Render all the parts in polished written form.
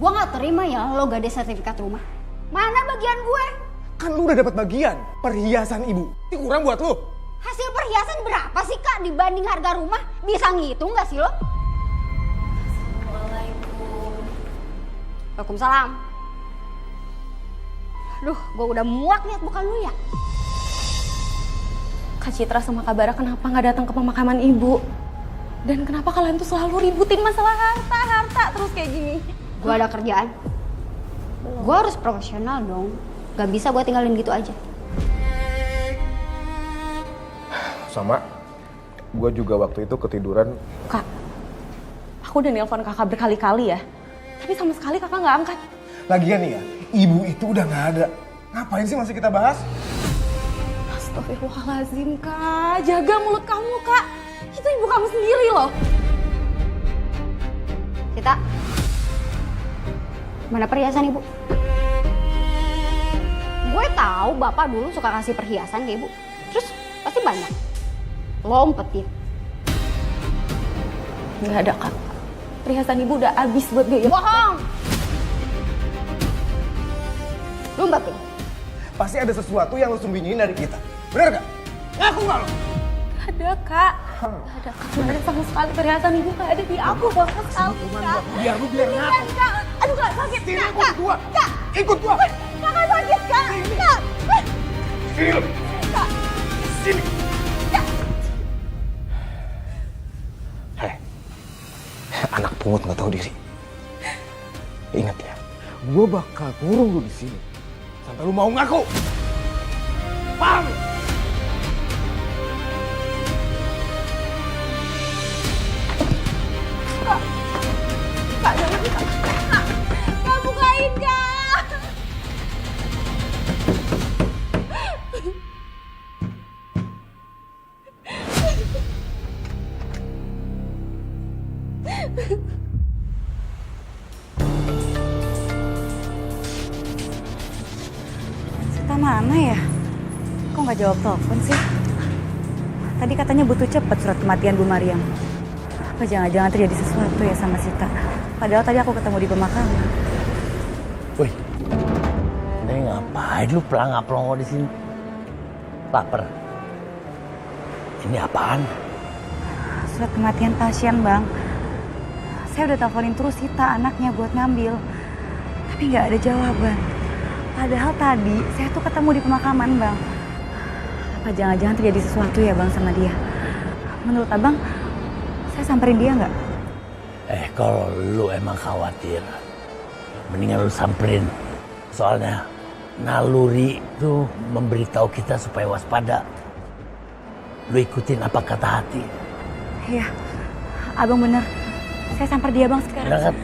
Gue gak terima ya lo gak ada sertifikat rumah. Mana bagian gue? Kan lu udah dapat bagian perhiasan ibu. Ini kurang buat lu. Hasil perhiasan berapa sih kak dibanding harga rumah? Bisa ngitung gak sih lo? Assalamualaikum. Waalaikumsalam. Aduh, gue udah muak liat muka lu ya. Kak Citra sama Kak Bara kenapa nggak datang ke pemakaman ibu? Dan kenapa kalian tuh selalu ributin masalah harta terus kayak gini? Gue ada kerjaan. Gue harus profesional dong. Gak bisa gue tinggalin gitu aja. Sama, gue juga waktu itu ketiduran. Kak, aku udah nelpon kakak berkali-kali ya. Tapi sama sekali kakak nggak angkat. Lagian nih ya, ibu itu udah nggak ada. Ngapain sih masih kita bahas? Astagfirullahaladzim kak, jaga mulut kamu kak. Itu ibu kamu sendiri loh. Cita, mana perhiasan ibu? Gue tahu bapak dulu suka kasih perhiasan ke ibu. Terus pasti banyak. Lo umpetin. Nggak ada kak. Perhiasan ibu udah habis buat biaya. Bohong! Lo umpetin. Pasti ada sesuatu yang lo sembunyiin dari kita. Bener gak? Ngaku gak lo? Nggak ada kak. Nggak ada kak. Nggak ada sama sekali perhiasan ibu nggak ada di aku sama sekali kak. Biar lu biar ngaku. Kak, aduh kak sakit Sini kak. ikut gua. Kak, Ikut gua. kakak sakit kak. Kak. Sini lo. Kak. Sini. Kak. Hei, anak pungut nggak tahu diri. Ingat ya, gue bakal kurung lu di sini sampai lu mau ngaku. Paham? Kak, jangan kak. Kak, bukain kak. Sita mana ya? Kok nggak jawab telepon sih? Tadi katanya butuh cepet surat kematian Bu Mariam. Apa jangan-jangan terjadi sesuatu ya sama Sita? Padahal tadi aku ketemu di pemakaman. Wih, ini ngapain lu pelangap-pelongo di sini? Laper. Ini apaan? Surat kematian pasien, Bang. Saya udah teleponin terus Sita, anaknya, buat ngambil. Tapi nggak ada jawaban. Padahal tadi saya tuh ketemu di pemakaman, Bang. Apa jangan-jangan terjadi sesuatu ya, Bang, sama dia? Menurut Abang, saya samperin dia nggak? Kalau lu emang khawatir, mendingan lu samperin. Soalnya naluri tuh memberitahu kita supaya waspada. Lu ikutin apa kata hati. Iya, Abang bener. Saya samper dia, Bang, sekarang. Berangkat.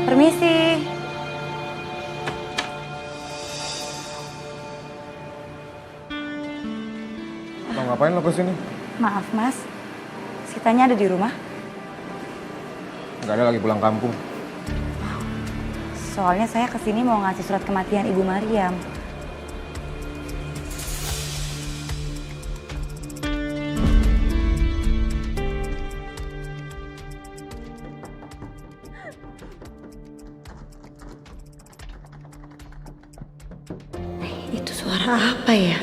Permisi. Mau ngapain lo kesini? Maaf, Mas. Sitanya ada di rumah? Gak ada, lagi pulang kampung. Soalnya saya kesini mau ngasih surat kematian Ibu Mariam. Itu suara apa ya?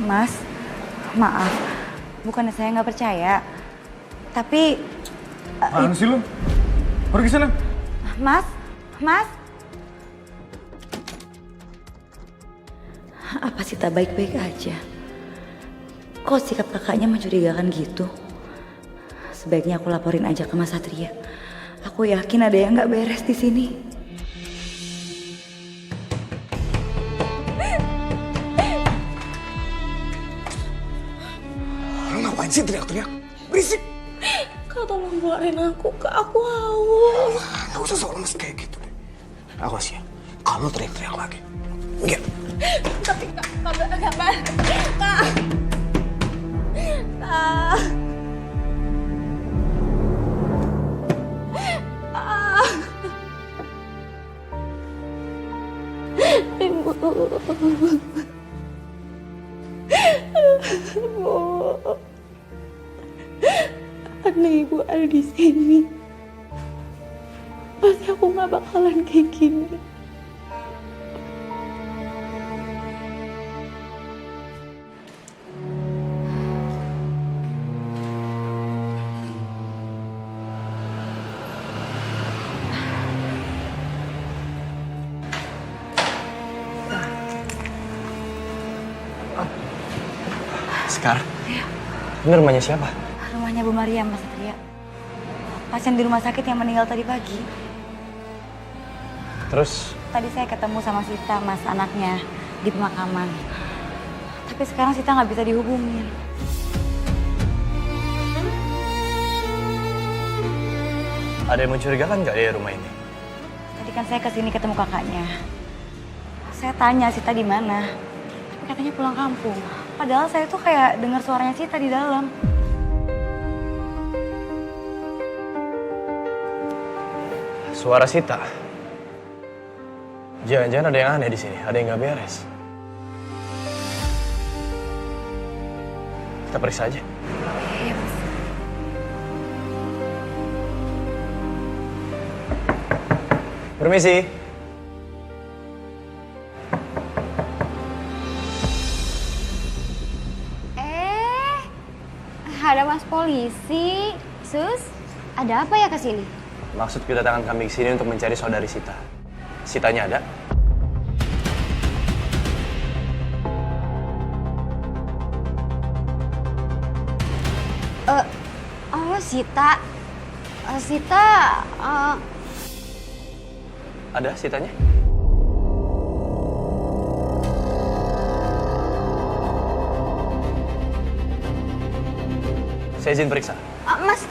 Mas, maaf. Bukannya saya nggak percaya. Tapi... Apaan sih lo? Pergi sana. Mas, Mas. Apa Sita baik-baik aja? Kok sikap kakaknya mencurigakan gitu? Sebaiknya aku laporin aja ke Mas Satria. Aku yakin ada yang nggak beres di sini. Lo ngapain sih teriak-teriak? Berisik. Kak, tolong keluarin aku kak, aku haus. Gak usah soal lemes kayak gitu deh. Awas ya, kalau teriak-teriak lagi. Enggak. Tapi kak, kak. Kak. ibu ada di sini, pasti aku nggak bakalan kayak gini. Sekar? Ini rumahnya siapa? Rumahnya Bu Maria, Mas Satria. Pasien di rumah sakit yang meninggal tadi pagi. Terus? Tadi saya ketemu sama Sita, Mas, anaknya, di pemakaman. Tapi sekarang Sita nggak bisa dihubungin. Ada yang mencurigakan nggak di rumah ini? Tadi kan saya kesini ketemu kakaknya. Saya tanya Sita di mana, tapi katanya pulang kampung. Padahal saya tuh kayak dengar suaranya Sita di dalam. Suara Sita. Jangan-jangan ada yang aneh di sini, ada yang nggak beres. Kita periksa aja. Iya, Mas. Permisi. Ada Mas polisi. Sus, ada apa ya kesini? Maksud kedatangan kami ke sini untuk mencari saudari Sita. Sitanya ada? Oh, Sita. Sita, Ada Sitanya? Saya izin periksa. Mas.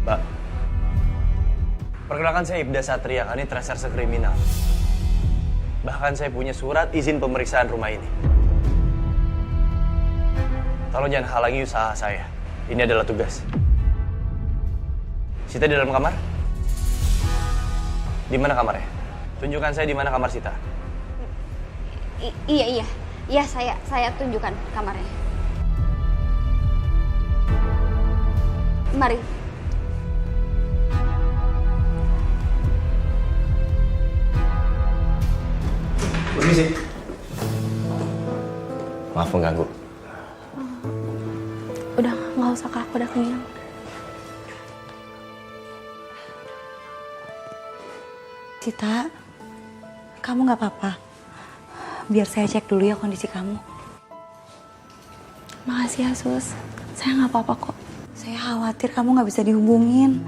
Mbak, perkenalkan saya Ibda Satria, Kanit Reserse Kriminal. Bahkan saya punya surat izin pemeriksaan rumah ini. Tolong jangan halangi usaha saya. Ini adalah tugas. Sita di dalam kamar? Di mana kamarnya? Tunjukkan saya di mana kamar Sita. Iya. Iya, saya tunjukkan kamarnya. Mari. Permisi. Maaf mengganggu. Udah, nggak usah Kak, aku udah kenyang. Sita, kamu nggak apa-apa? Biar saya cek dulu ya kondisi kamu. Makasih ya Sus, saya nggak apa-apa kok. Saya khawatir kamu nggak bisa dihubungin.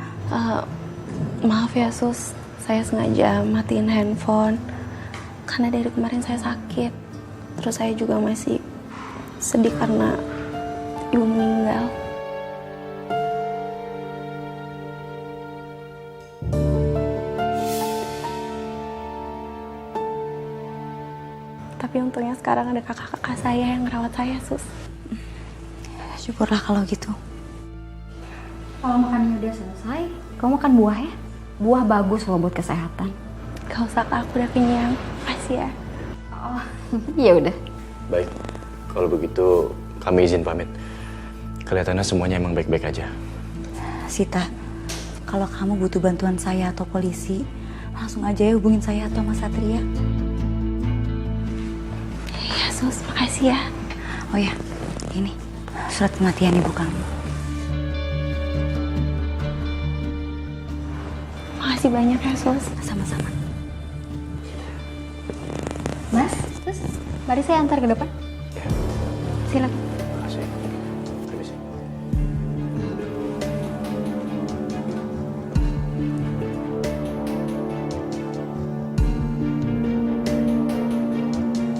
Maaf ya Sus, saya sengaja matiin handphone. Karena dari kemarin saya sakit. Terus saya juga masih sedih karena ibu meninggal. Tapi untungnya sekarang ada kakak-kakak saya yang ngerawat saya, Sus. Syukurlah kalau gitu. Kalau makannya udah selesai, kamu makan buah ya. Buah bagus loh buat kesehatan. Gak usah Kak, aku udah kenyang. Makasih ya. Oh, ya udah. Baik, kalau begitu kami izin pamit. Kelihatannya semuanya emang baik-baik aja. Sita, kalau kamu butuh bantuan saya atau polisi, langsung aja ya hubungin saya atau Mas Satria. Iya Sus, makasih ya. Oh ya, ini surat kematian ibu kamu. Makasih banyak ya Sus. Sama-sama. Mas, terus mari saya antar ke depan. Ya, Silakan. terima kasih. Permisi.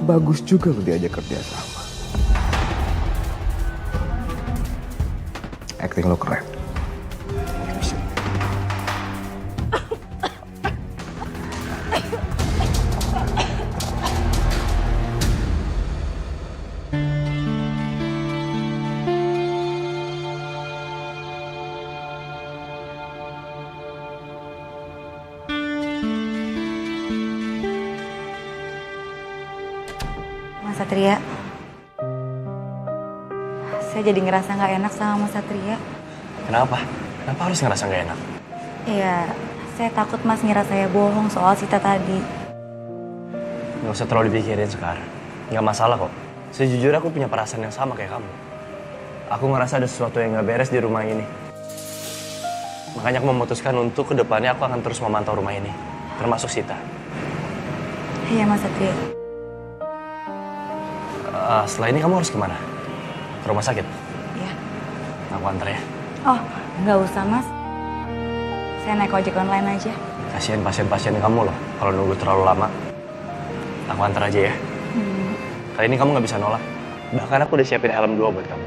Bagus juga diajak kerja sama. Acting lo keren. Permisi. Mas Satria, saya jadi ngerasa nggak enak sama Mas Satria. Kenapa? Kenapa harus ngerasa nggak enak? Iya, saya takut Mas ngira saya bohong soal Sita tadi. Nggak usah terlalu dipikirin sekarang. Nggak masalah kok. Sejujurnya aku punya perasaan yang sama kayak kamu. Aku ngerasa ada sesuatu yang nggak beres di rumah ini. Makanya aku memutuskan untuk kedepannya aku akan terus memantau rumah ini. Termasuk Sita. Iya Mas Satria. Setelah ini kamu harus kemana? Ke rumah sakit? Iya. Aku antar ya. Oh, nggak usah Mas. Saya naik ojek online aja. Kasihan pasien-pasien kamu loh kalau nunggu terlalu lama. Aku antar aja ya. Kali ini kamu nggak bisa nolak. Bahkan aku udah siapin helm 2 buat kamu.